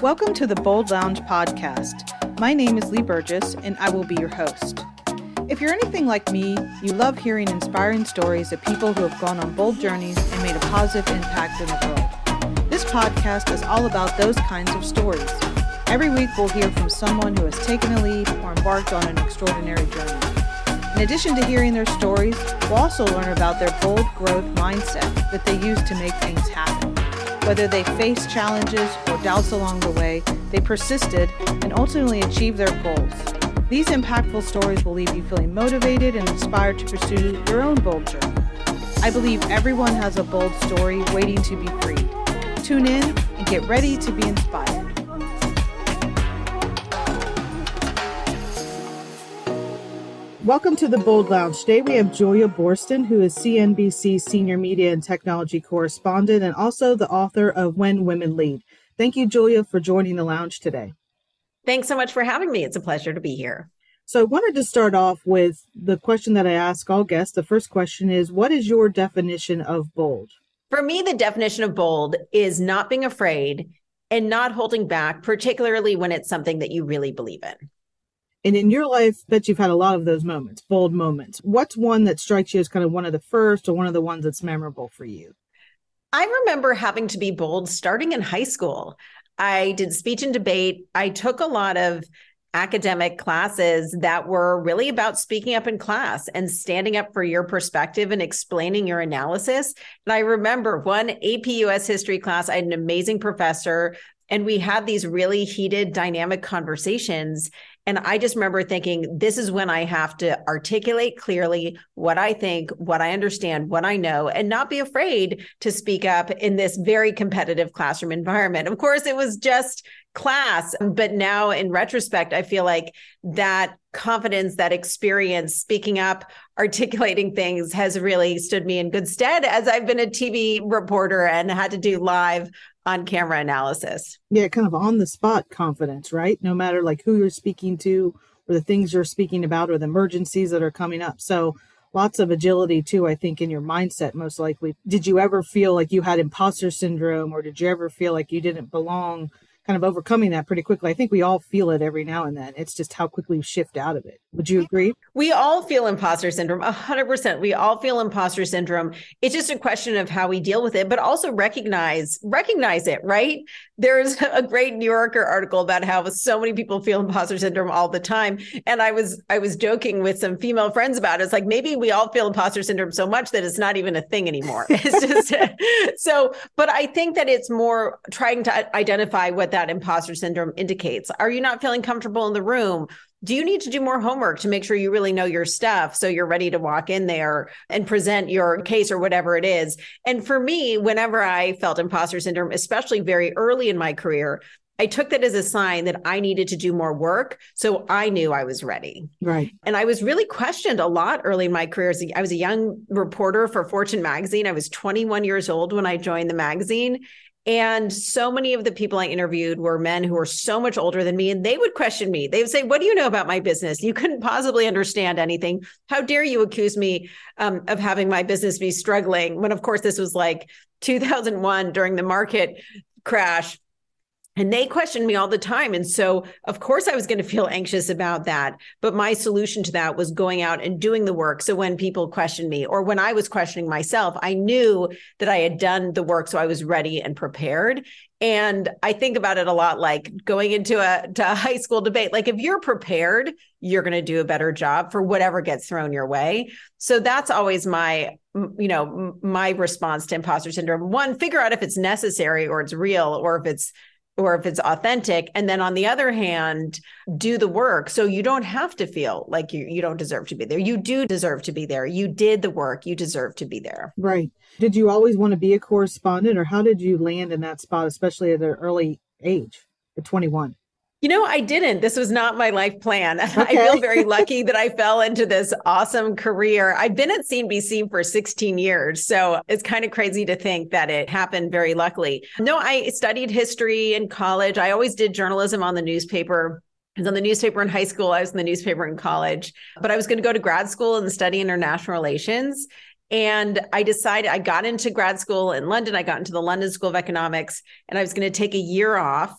Welcome to the Bold Lounge podcast. My name is Lee Burgess, and I will be your host. If you're anything like me, you love hearing inspiring stories of people who have gone on bold journeys and made a positive impact in the world. This podcast is all about those kinds of stories. Every week, we'll hear from someone who has taken a leap or embarked on an extraordinary journey. In addition to hearing their stories, we'll also learn about their bold growth mindset that they use to make things happen. Whether they faced challenges or doubts along the way, they persisted and ultimately achieved their goals. These impactful stories will leave you feeling motivated and inspired to pursue your own bold journey. I believe everyone has a bold story waiting to be freed. Tune in and get ready to be inspired. Welcome to the Bold Lounge. Today we have Julia Boorstin, who is CNBC Senior Media and Technology Correspondent and also the author of When Women Lead. Thank you, Julia, for joining the lounge today. Thanks so much for having me. It's a pleasure to be here. So I wanted to start off with the question that I ask all guests. The first question is, what is your definition of bold? For me, the definition of bold is not being afraid and not holding back, particularly when it's something that you really believe in. And in your life, I bet you've had a lot of those moments, bold moments. What's one that strikes you as kind of one of the first or one of the ones that's memorable for you? I remember having to be bold starting in high school. I did speech and debate. I took a lot of academic classes that were really about speaking up in class and standing up for your perspective and explaining your analysis. And I remember one AP US history class, I had an amazing professor, and we had these really heated, dynamic conversations. And I just remember thinking, this is when I have to articulate clearly what I think, what I understand, what I know, and not be afraid to speak up in this very competitive classroom environment. Of course, it was just class. But now in retrospect, I feel like that confidence, that experience, speaking up, articulating things has really stood me in good stead as I've been a TV reporter and had to do live on-camera analysis. Yeah, kind of on-the-spot confidence, right? No matter like who you're speaking to or the things you're speaking about or the emergencies that are coming up. So lots of agility too, I think, in your mindset, most likely. Did you ever feel like you had imposter syndrome, or did you ever feel like you didn't belong? Kind of overcoming that pretty quickly. I think we all feel it every now and then. It's just how quickly you shift out of it. Would you agree? We all feel imposter syndrome, 100%. We all feel imposter syndrome. It's just a question of how we deal with it, but also recognize it, right? There's a great New Yorker article about how so many people feel imposter syndrome all the time. And I was joking with some female friends about it. It's like, maybe we all feel imposter syndrome so much that it's not even a thing anymore. It's just so, but I think that it's more trying to identify what that imposter syndrome indicates. Are you not feeling comfortable in the room? Do you need to do more homework to make sure you really know your stuff so you're ready to walk in there and present your case or whatever it is? And for me, whenever I felt imposter syndrome, especially very early in my career, I took that as a sign that I needed to do more work. So I knew I was ready. Right. And I was really questioned a lot early in my career. I was a young reporter for Fortune magazine. I was 21 years old when I joined the magazine. And so many of the people I interviewed were men who were so much older than me, and they would question me. They would say, what do you know about my business? You couldn't possibly understand anything. How dare you accuse me of having my business be struggling? When, of course, this was like 2001 during the market crash. And they questioned me all the time. And so, of course, I was going to feel anxious about that. But my solution to that was going out and doing the work. So when people questioned me, or when I was questioning myself, I knew that I had done the work. So I was ready and prepared. And I think about it a lot like going into a high school debate. Like, if you're prepared, you're going to do a better job for whatever gets thrown your way. So that's always my response to imposter syndrome. One, figure out if it's necessary or it's real, or if it's authentic. And then on the other hand, do the work. So you don't have to feel like you don't deserve to be there. You do deserve to be there. You did the work. You deserve to be there. Right. Did you always want to be a correspondent, or how did you land in that spot, especially at an early age, at 21? I didn't. This was not my life plan. Okay. I feel very lucky that I fell into this awesome career. I've been at CNBC for 16 years, so it's kind of crazy to think that it happened very luckily. No, I studied history in college. I always did journalism on the newspaper. I was on the newspaper in high school. I was in the newspaper in college, but I was going to go to grad school and study international relations. And I decided, I got into grad school in London. I got into the London School of Economics, and I was going to take a year off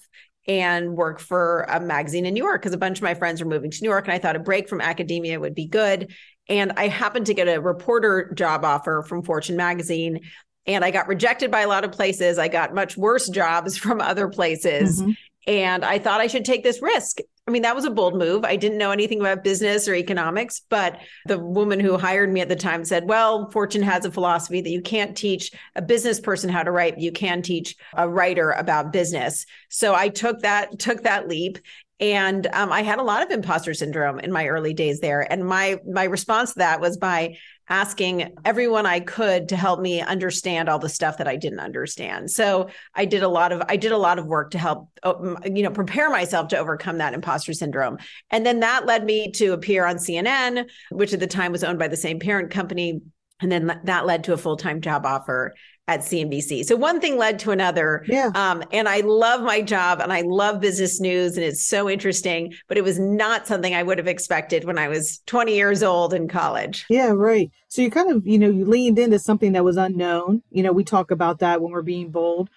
and work for a magazine in New York because a bunch of my friends were moving to New York. And I thought a break from academia would be good. And I happened to get a reporter job offer from Fortune magazine. And I got rejected by a lot of places. I got much worse jobs from other places. Mm-hmm. And I thought I should take this risk. I mean, that was a bold move. I didn't know anything about business or economics, but the woman who hired me at the time said, well, Fortune has a philosophy that you can't teach a business person how to write. You can teach a writer about business. So I took that leap. And I had a lot of imposter syndrome in my early days there. And my response to that was by asking everyone I could to help me understand all the stuff that I didn't understand. So I did a lot of work to help, prepare myself to overcome that imposter syndrome. And then that led me to appear on CNN, which at the time was owned by the same parent company. And then that led to a full-time job offer at CNBC. So one thing led to another. Yeah. And I love my job and I love business news and it's so interesting, but it was not something I would have expected when I was 20 years old in college. Yeah, right. So you kind of, you leaned into something that was unknown. We talk about that when we're being bold.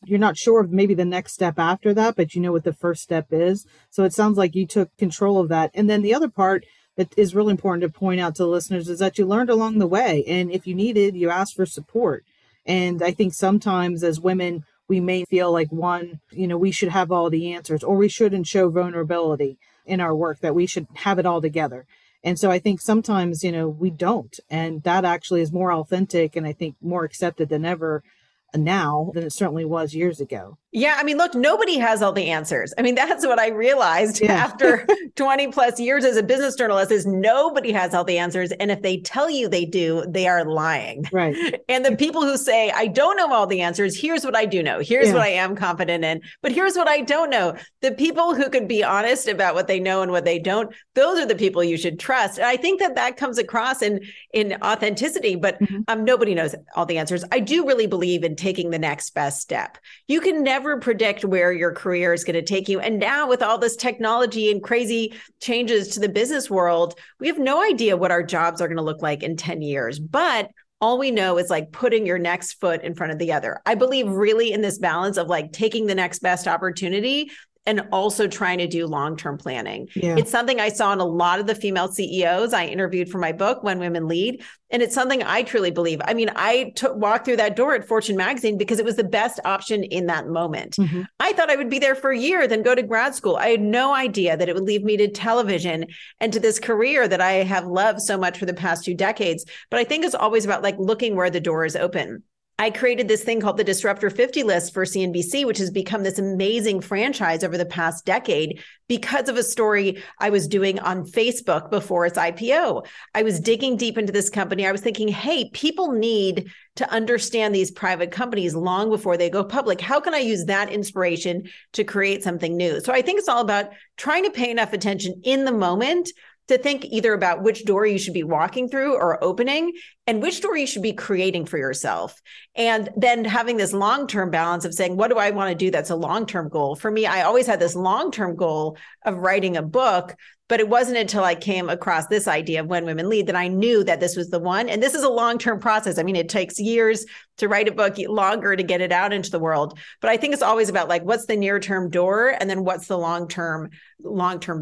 You're not sure of maybe the next step after that, but you know what the first step is. So it sounds like you took control of that. And then the other part that is really important to point out to the listeners is that you learned along the way. And if you needed, you asked for support. And I think sometimes as women, we may feel like we should have all the answers, or we shouldn't show vulnerability in our work, that we should have it all together. And so I think sometimes, we don't. And that actually is more authentic and I think more accepted than ever now than it certainly was years ago. Yeah. I mean, look, nobody has all the answers. I mean, that's what I realized after 20 plus years as a business journalist is nobody has all the answers. And if they tell you they do, they are lying. Right. And the people who say, I don't know all the answers, here's what I do know. Here's what I am confident in, but here's what I don't know. The people who could be honest about what they know and what they don't, those are the people you should trust. And I think that comes across in authenticity, but nobody knows all the answers. I do really believe in taking the next best step. You can never predict where your career is going to take you. And now with all this technology and crazy changes to the business world, we have no idea what our jobs are going to look like in 10 years. But all we know is like putting your next foot in front of the other. I believe really in this balance of like taking the next best opportunity and also trying to do long-term planning. Yeah. It's something I saw in a lot of the female CEOs I interviewed for my book, When Women Lead. And it's something I truly believe. I mean, I walked through that door at Fortune magazine because it was the best option in that moment. Mm-hmm. I thought I would be there for a year, then go to grad school. I had no idea that it would lead me to television and to this career that I have loved so much for the past 2 decades. But I think it's always about like looking where the door is open. I created this thing called the Disruptor 50 list for CNBC, which has become this amazing franchise over the past decade because of a story I was doing on Facebook before its IPO. I was digging deep into this company. I was thinking, hey, people need to understand these private companies long before they go public. How can I use that inspiration to create something new? So I think it's all about trying to pay enough attention in the moment to think either about which door you should be walking through or opening and which door you should be creating for yourself. And then having this long-term balance of saying, what do I want to do that's a long-term goal? For me, I always had this long-term goal of writing a book, but it wasn't until I came across this idea of When Women Lead that I knew that this was the one. And this is a long-term process. I mean, it takes years to write a book, longer to get it out into the world. But I think it's always about like, what's the near-term door? And then what's the long-term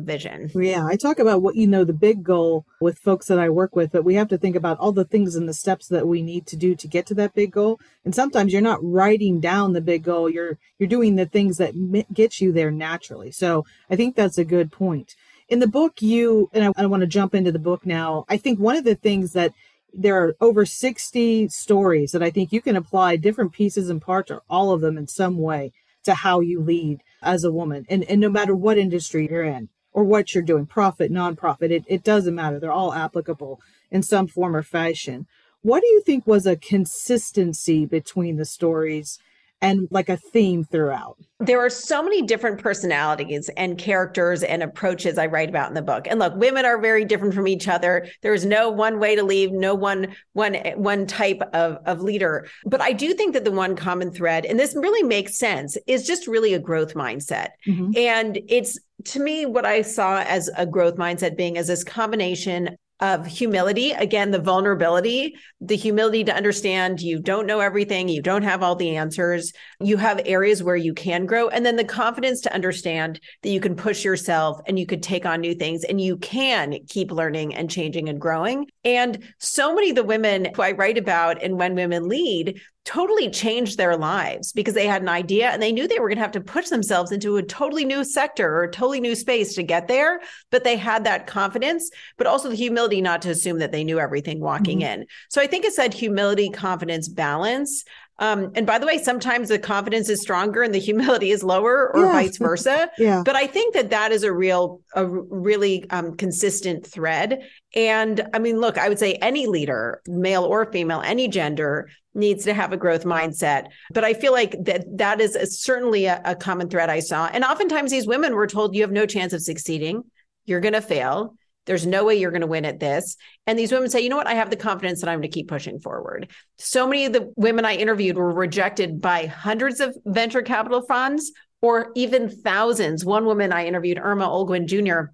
vision? Yeah, I talk about what, the big goal with folks that I work with, but we have to think about all the things and the steps that we need to do to get to that big goal. And sometimes you're not writing down the big goal. You're doing the things that get you there naturally. So I think that's a good point. In the book, and I want to jump into the book now. I think one of the things that there are over 60 stories that I think you can apply different pieces and parts or all of them in some way to how you lead as a woman. And no matter what industry you're in or what you're doing, profit, nonprofit, it doesn't matter. They're all applicable in some form or fashion. What do you think was a consistency between the stories and like a theme throughout? There are so many different personalities and characters and approaches I write about in the book. And look, women are very different from each other. There's no one way to lead, no one type of leader. But I do think that the one common thread, and this really makes sense, is just really a growth mindset. Mm-hmm. And it's, to me, what I saw as a growth mindset being as this combination of humility. Again, the vulnerability, the humility to understand you don't know everything. You don't have all the answers. You have areas where you can grow. And then the confidence to understand that you can push yourself and you could take on new things and you can keep learning and changing and growing. And so many of the women who I write about in When Women Lead totally changed their lives because they had an idea and they knew they were going to have to push themselves into a totally new sector or a totally new space to get there. But they had that confidence, but also the humility not to assume that they knew everything walking in. So I think it's that humility, confidence, balance. And by the way, sometimes the confidence is stronger and the humility is lower or vice versa. But I think that is a really consistent thread. And I mean, look, I would say any leader, male or female, any gender, needs to have a growth mindset. But I feel like that is certainly a common thread I saw. And oftentimes these women were told, you have no chance of succeeding. You're going to fail. There's no way you're going to win at this. And these women say, you know what? I have the confidence that I'm going to keep pushing forward. So many of the women I interviewed were rejected by hundreds of venture capital funds or even thousands. One woman I interviewed, Irma Olguin Jr.,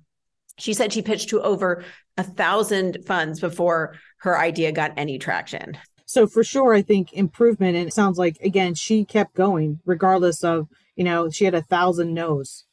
she said she pitched to over 1,000 funds before her idea got any traction. So for sure, I think improvement, and it sounds like, again, she kept going regardless of, she had 1,000 no's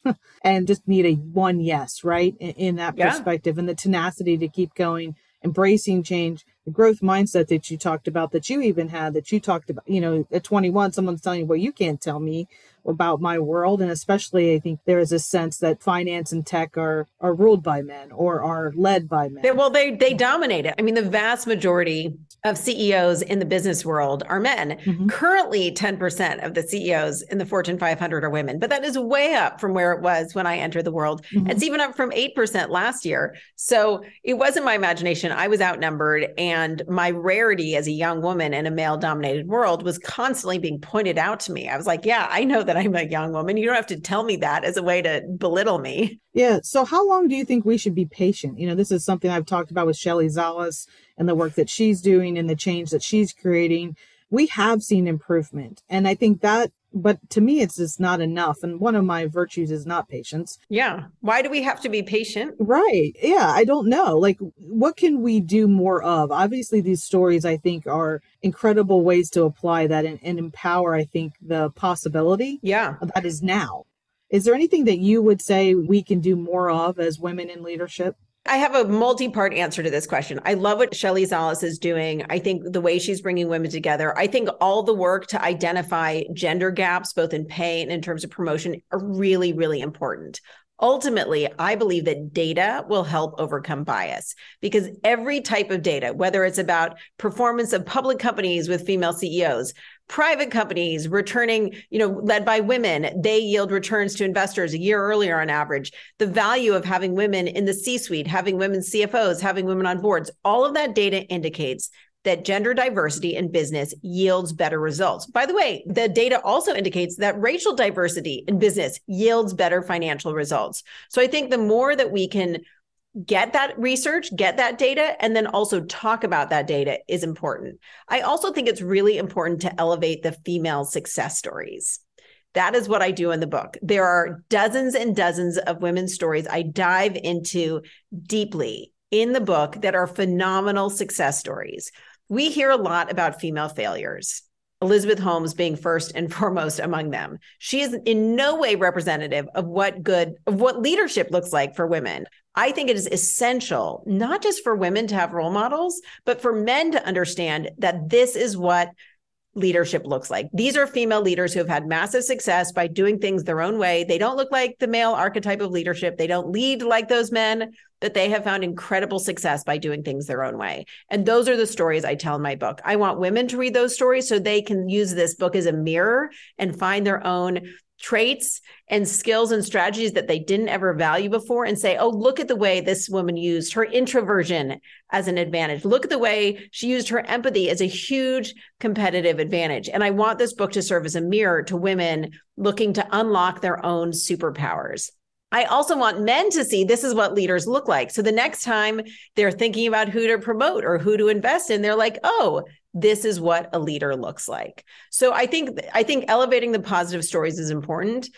and just need a one yes, right? In that perspective, and the tenacity to keep going, embracing change, the growth mindset that you talked about, that you even had, that you talked about, at 21, someone's telling you, well, you can't tell me about my world. And especially, I think there is a sense that finance and tech are ruled by men or are led by men. They dominate it. I mean, the vast majority of CEOs in the business world are men. Currently, 10% of the CEOs in the Fortune 500 are women, but that is way up from where it was when I entered the world. It's even up from 8% last year. So it wasn't my imagination. I was outnumbered, and my rarity as a young woman in a male-dominated world was constantly being pointed out to me. I was like, yeah, I know that I'm a young woman. You don't have to tell me that as a way to belittle me. Yeah. So how long do you think we should be patient? This is something I've talked about with Shelley Zalas and the work that she's doing and the change that she's creating. We have seen improvement. And I think that, but to me, it's just not enough. And one of my virtues is not patience. Yeah. Why do we have to be patient? Right. Yeah. I don't know. Like, what can we do more of? Obviously, these stories, I think, are incredible ways to apply that and empower, I think, the possibility that is now. Is there anything that you would say we can do more of as women in leadership? I have a multi-part answer to this question. I love what Shelley Zalas is doing. I think the way she's bringing women together, I think all the work to identify gender gaps, both in pay and in terms of promotion, are really, really important. Ultimately, I believe that data will help overcome bias because every type of data, whether it's about performance of public companies with female CEOs, private companies returning, led by women, they yield returns to investors a year earlier on average. The value of having women in the C-suite, having women CFOs, having women on boards, all of that data indicates that gender diversity in business yields better results. By the way, the data also indicates that racial diversity in business yields better financial results. So I think the more that we can get that research, get that data, and then also talk about that data is important. I also think it's really important to elevate the female success stories. That is what I do in the book. There are dozens and dozens of women's stories I dive into deeply in the book that are phenomenal success stories. We hear a lot about female failures, Elizabeth Holmes being first and foremost among them. She is in no way representative of what leadership looks like for women. I think it is essential, not just for women to have role models, but for men to understand that this is what leadership looks like. These are female leaders who have had massive success by doing things their own way. They don't look like the male archetype of leadership. They don't lead like those men, but they have found incredible success by doing things their own way. And those are the stories I tell in my book. I want women to read those stories so they can use this book as a mirror and find their own traits and skills and strategies that they didn't ever value before and say, oh, look at the way this woman used her introversion as an advantage. Look at the way she used her empathy as a huge competitive advantage. And I want this book to serve as a mirror to women looking to unlock their own superpowers. I also want men to see this is what leaders look like. So the next time they're thinking about who to promote or who to invest in, they're like, oh, this is what a leader looks like. So I think elevating the positive stories is important.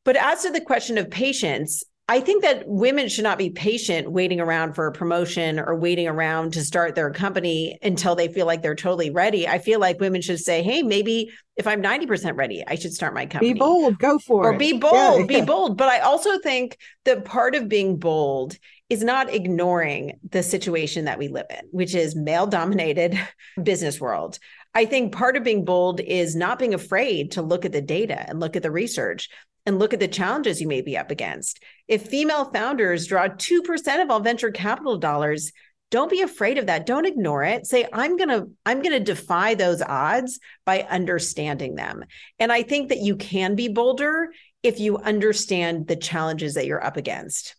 But as to the question of patience, I think that women should not be patient waiting around for a promotion or waiting around to start their company until they feel like they're totally ready. I feel like women should say, hey, maybe if I'm 90% ready, I should start my company. Be bold, go for it. Or be bold, be bold. But I also think that part of being bold is not ignoring the situation that we live in, which is male-dominated business world. I think part of being bold is not being afraid to look at the data and look at the research and look at the challenges you may be up against. If female founders draw 2% of all venture capital dollars, don't be afraid of that. Don't ignore it. Say, I'm going to defy those odds by understanding them. And I think that you can be bolder if you understand the challenges that you're up against.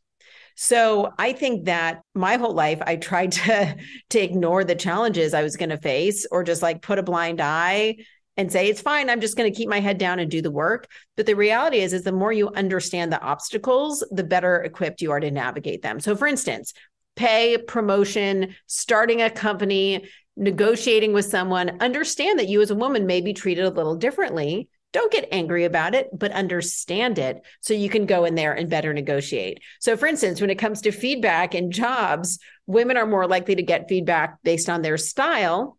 So I think that my whole life, I tried to ignore the challenges I was going to face, or just like put a blind eye and say, it's fine, I'm just going to keep my head down and do the work. But the reality is the more you understand the obstacles, the better equipped you are to navigate them. So for instance, pay, promotion, starting a company, negotiating with someone, understand that you as a woman may be treated a little differently. Don't get angry about it, but understand it so you can go in there and better negotiate. So for instance, when it comes to feedback and jobs, women are more likely to get feedback based on their style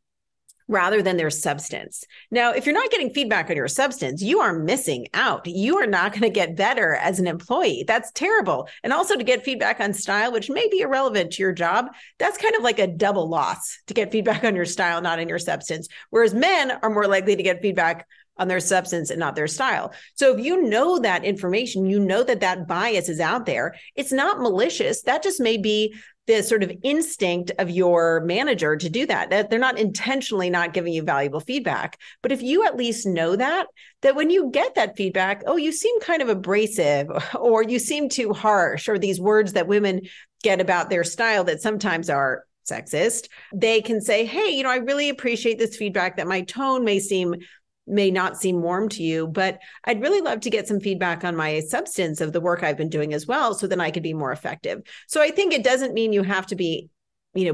rather than their substance. Now, if you're not getting feedback on your substance, you are missing out. You are not going to get better as an employee. That's terrible. And also to get feedback on style, which may be irrelevant to your job, that's kind of like a double loss to get feedback on your style, not on your substance. Whereas men are more likely to get feedback on their substance and not their style. So if you know that information, you know that that bias is out there. It's not malicious. That just may be the sort of instinct of your manager to do that. They're not intentionally not giving you valuable feedback. But if you at least know that when you get that feedback, oh, you seem kind of abrasive, or you seem too harsh, or these words that women get about their style that sometimes are sexist, they can say, hey, I really appreciate this feedback, that my tone may not seem warm to you, but I'd really love to get some feedback on my substance of the work I've been doing as well, so then I could be more effective. So I think it doesn't mean you have to be,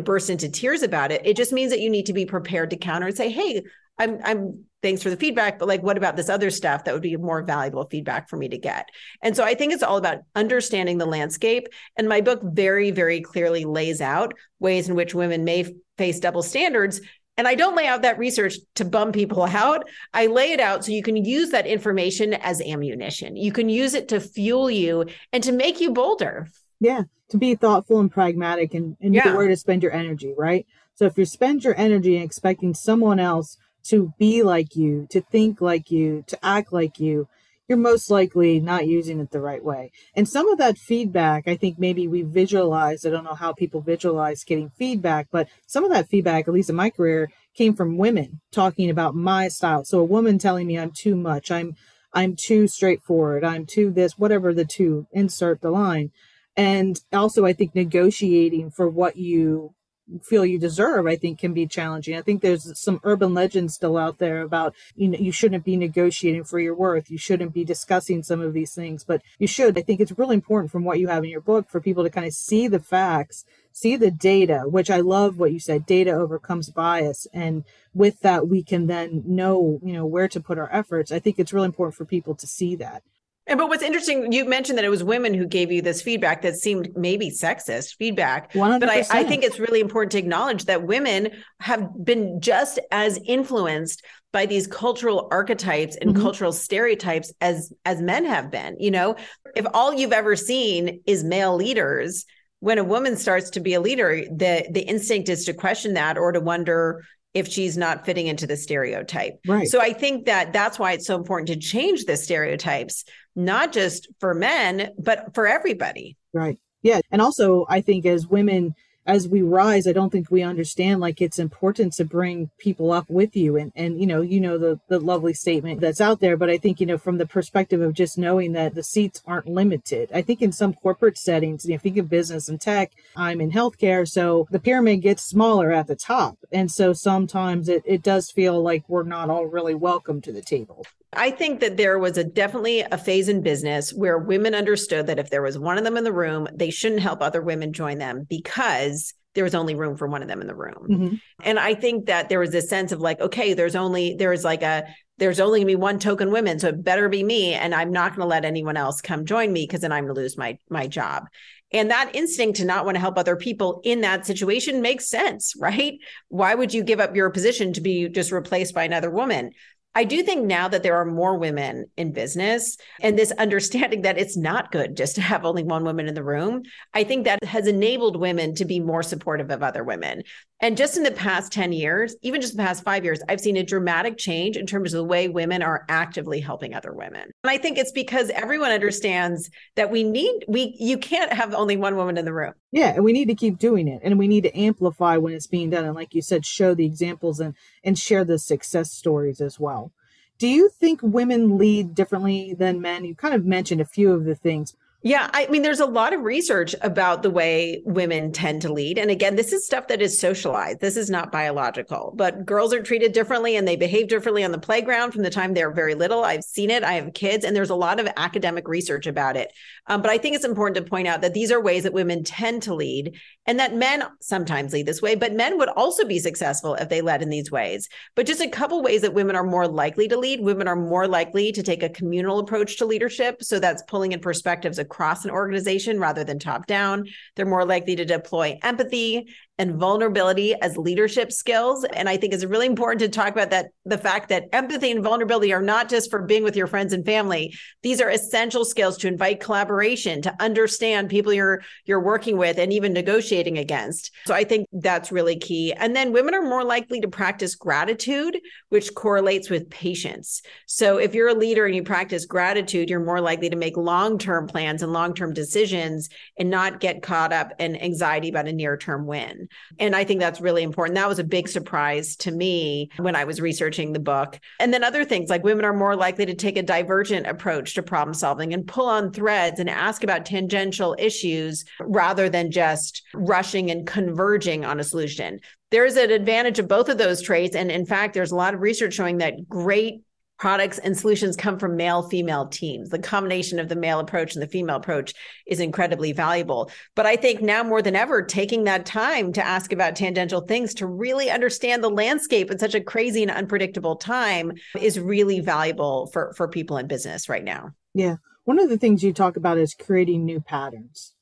burst into tears about it. It just means that you need to be prepared to counter and say, hey, I'm thanks for the feedback, but like, what about this other stuff that would be more valuable feedback for me to get? And so I think it's all about understanding the landscape. And my book very, very clearly lays out ways in which women may face double standards. And I don't lay out that research to bum people out. I lay it out so you can use that information as ammunition. You can use it to fuel you and to make you bolder. Yeah, to be thoughtful and pragmatic and know where to spend your energy, right? So if you spend your energy expecting someone else to be like you, to think like you, to act like you, you're most likely not using it the right way. And some of that feedback, I think maybe we visualize, I don't know how people visualize getting feedback, but some of that feedback, at least in my career, came from women talking about my style. So a woman telling me I'm too much, I'm too straightforward, I'm too this, whatever the two, insert the line. And also I think negotiating for what you feel you deserve, I think can be challenging. I think there's some urban legends still out there about, you shouldn't be negotiating for your worth. You shouldn't be discussing some of these things, but you should. I think it's really important from what you have in your book for people to kind of see the facts, see the data, which I love what you said, data overcomes bias. And with that, we can then know, where to put our efforts. I think it's really important for people to see that. But what's interesting, you mentioned that it was women who gave you this feedback that seemed maybe sexist feedback. 100%. But I think it's really important to acknowledge that women have been just as influenced by these cultural archetypes and cultural stereotypes as men have been. If all you've ever seen is male leaders, when a woman starts to be a leader, the instinct is to question that or to wonder if she's not fitting into the stereotype. Right. So I think that that's why it's so important to change the stereotypes, not just for men, but for everybody. Right. Yeah. And also, I think as women, as we rise, I don't think we understand it's important to bring people up with you. And the lovely statement that's out there. But I think, from the perspective of just knowing that the seats aren't limited. I think in some corporate settings, think of business and tech, I'm in healthcare. So the pyramid gets smaller at the top. And so sometimes it does feel like we're not all really welcome to the table. I think that there was definitely a phase in business where women understood that if there was one of them in the room, they shouldn't help other women join them because there was only room for one of them in the room. And I think that there was this sense of like, okay, there's only gonna be one token woman, so it better be me. And I'm not going to let anyone else come join me because then I'm going to lose my job. And that instinct to not want to help other people in that situation makes sense, right? Why would you give up your position to be just replaced by another woman? I do think now that there are more women in business and this understanding that it's not good just to have only one woman in the room, I think that has enabled women to be more supportive of other women. And just in the past 10 years, even just the past 5 years, I've seen a dramatic change in terms of the way women are actively helping other women. And I think it's because everyone understands that you can't have only one woman in the room. Yeah, and we need to keep doing it. And we need to amplify when it's being done. And like you said, show the examples and share the success stories as well. Do you think women lead differently than men? You kind of mentioned a few of the things. Yeah, I mean, there's a lot of research about the way women tend to lead. And again, this is stuff that is socialized. This is not biological, but girls are treated differently and they behave differently on the playground from the time they're very little. I've seen it. I have kids, and there's a lot of academic research about it. But I think it's important to point out that these are ways that women tend to lead and that men sometimes lead this way, but men would also be successful if they led in these ways. But just a couple ways that women are more likely to lead. Women are more likely to take a communal approach to leadership. So that's pulling in perspectives across an organization rather than top down. They're more likely to deploy empathy and vulnerability as leadership skills. And I think it's really important to talk about that, the fact that empathy and vulnerability are not just for being with your friends and family. These are essential skills to invite collaboration, to understand people you're working with and even negotiating against. So I think that's really key. And then women are more likely to practice gratitude, which correlates with patience. So if you're a leader and you practice gratitude, you're more likely to make long-term plans and long-term decisions and not get caught up in anxiety about a near-term win. And I think that's really important. That was a big surprise to me when I was researching the book. And then other things like women are more likely to take a divergent approach to problem solving and pull on threads and ask about tangential issues rather than just rushing and converging on a solution. There's an advantage of both of those traits. And in fact, there's a lot of research showing that great products and solutions come from male-female teams. The combination of the male approach and the female approach is incredibly valuable. But I think now more than ever, taking that time to ask about tangential things to really understand the landscape in such a crazy and unpredictable time is really valuable for people in business right now. Yeah. One of the things you talk about is creating new patterns.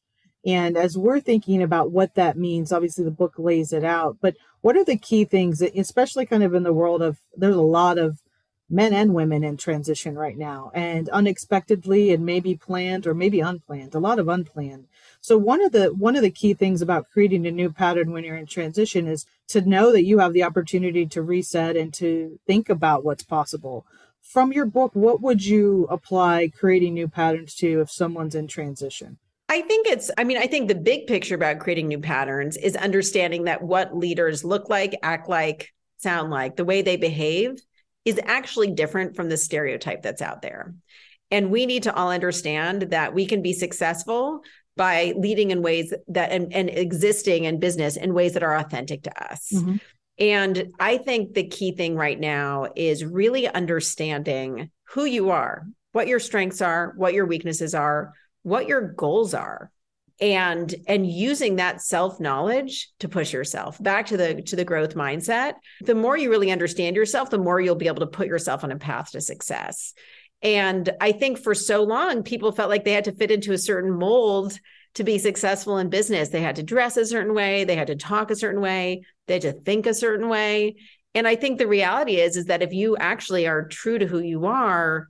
And as we're thinking about what that means, obviously the book lays it out, but what are the key things, especially kind of in the world of, there's a lot of men and women in transition right now, and unexpectedly and maybe planned or maybe unplanned, a lot of unplanned. So one of the key things about creating a new pattern when you're in transition is to know that you have the opportunity to reset and to think about what's possible. From your book, what would you apply creating new patterns to if someone's in transition? I think the big picture about creating new patterns is understanding that what leaders look like, act like, sound like, the way they behave is actually different from the stereotype that's out there. And we need to all understand that we can be successful by leading in ways that and existing in business in ways that are authentic to us. Mm-hmm. And I think the key thing right now is really understanding who you are, what your strengths are, what your weaknesses are, what your goals are. And using that self-knowledge to push yourself back to the growth mindset. The more you really understand yourself, the more you'll be able to put yourself on a path to success. And I think for so long, people felt like they had to fit into a certain mold to be successful in business. They had to dress a certain way, they had to talk a certain way, they had to think a certain way. And I think the reality is that if you actually are true to who you are,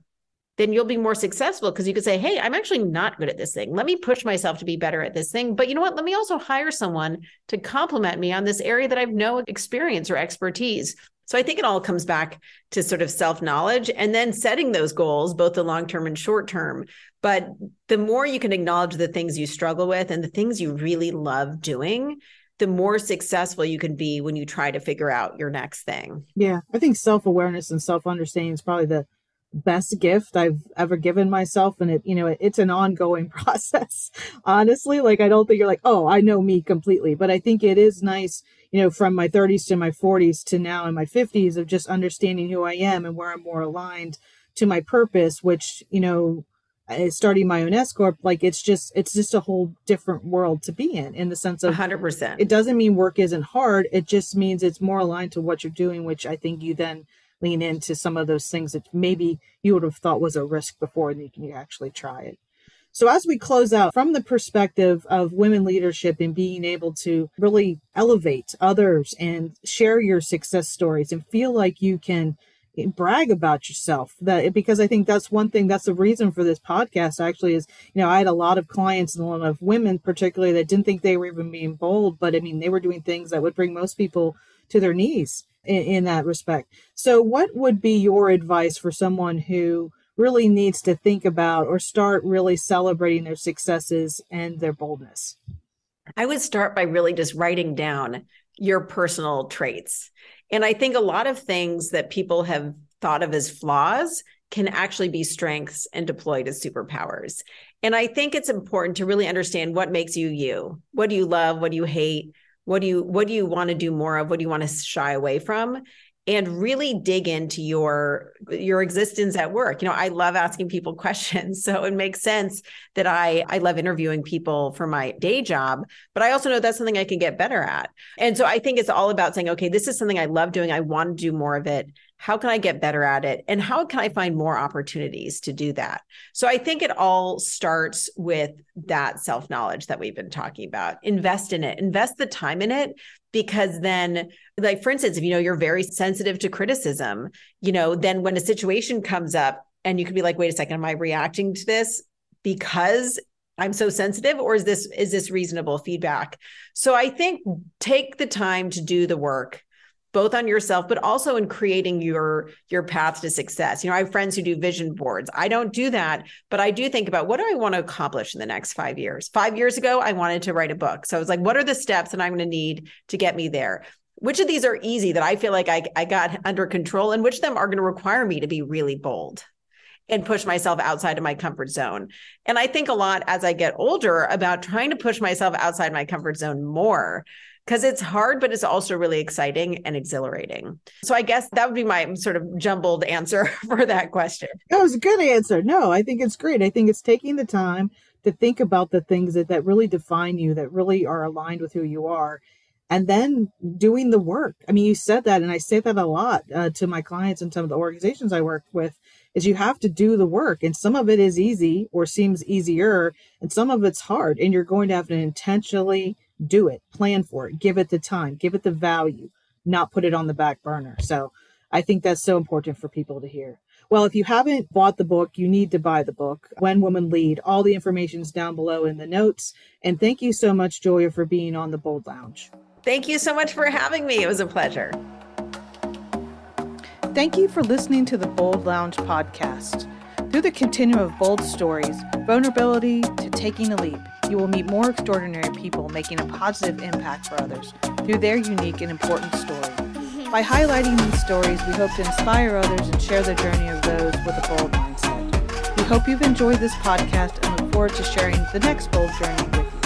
then you'll be more successful because you could say, hey, I'm actually not good at this thing. Let me push myself to be better at this thing. But you know what? Let me also hire someone to complement me on this area that I have no experience or expertise. So I think it all comes back to sort of self-knowledge and then setting those goals, both the long-term and short-term. But the more you can acknowledge the things you struggle with and the things you really love doing, the more successful you can be when you try to figure out your next thing. Yeah, I think self-awareness and self-understanding is probably the best gift I've ever given myself. And it's an ongoing process, honestly. Like, I don't think you're like, oh, I know me completely, but I think it is nice, from my 30s to my 40s to now in my 50s of just understanding who I am and where I'm more aligned to my purpose, which, starting my own S Corp, like it's just a whole different world to be in the sense of 100%. It doesn't mean work isn't hard. It just means it's more aligned to what you're doing, which I think you then lean into some of those things that maybe you would have thought was a risk before, and you can actually try it. So as we close out, from the perspective of women leadership and being able to really elevate others and share your success stories and feel like you can brag about yourself, because I think that's one thing, that's the reason for this podcast actually is, I had a lot of clients and a lot of women particularly that didn't think they were even being bold, but I mean, they were doing things that would bring most people to their knees in that respect. So what would be your advice for someone who really needs to think about or start really celebrating their successes and their boldness? I would start by really just writing down your personal traits. And I think a lot of things that people have thought of as flaws can actually be strengths and deployed as superpowers. And I think it's important to really understand what makes you you. What do you love? What do you hate? What do you want to do more of? What do you want to shy away from? And really dig into your existence at work. I love asking people questions. So it makes sense that I love interviewing people for my day job, but I also know that's something I can get better at. And so I think it's all about saying, okay, this is something I love doing. I want to do more of it. How can I get better at it? And how can I find more opportunities to do that? So I think it all starts with that self-knowledge that we've been talking about. Invest in it, invest the time in it, because then, like, for instance, if you're very sensitive to criticism, then when a situation comes up and you can be like, wait a second, am I reacting to this because I'm so sensitive, or is this reasonable feedback? So I think take the time to do the work, both on yourself, but also in creating your path to success. I have friends who do vision boards. I don't do that, but I do think about, what do I want to accomplish in the next 5 years? 5 years ago, I wanted to write a book. So I was like, what are the steps that I'm going to need to get me there? Which of these are easy that I feel like I got under control, and which of them are going to require me to be really bold and push myself outside of my comfort zone? And I think a lot as I get older about trying to push myself outside my comfort zone more, because it's hard, but it's also really exciting and exhilarating. So I guess that would be my sort of jumbled answer for that question. That was a good answer. No, I think it's great. I think it's taking the time to think about the things that really define you, that really are aligned with who you are, and then doing the work. I mean, you said that, and I say that a lot to my clients and some of the organizations I work with, is you have to do the work. And some of it is easy or seems easier, and some of it's hard. And you're going to have to intentionally do it, plan for it, give it the time, give it the value, not put it on the back burner. So I think that's so important for people to hear. Well, if you haven't bought the book, you need to buy the book, When Women Lead. All the information is down below in the notes. And thank you so much, Julia, for being on the Bold Lounge. Thank you so much for having me. It was a pleasure. Thank you for listening to the Bold Lounge podcast. Through the continuum of bold stories, vulnerability to taking a leap, you will meet more extraordinary people making a positive impact for others through their unique and important story. By highlighting these stories, we hope to inspire others and share the journey of those with a bold mindset. We hope you've enjoyed this podcast and look forward to sharing the next bold journey with you.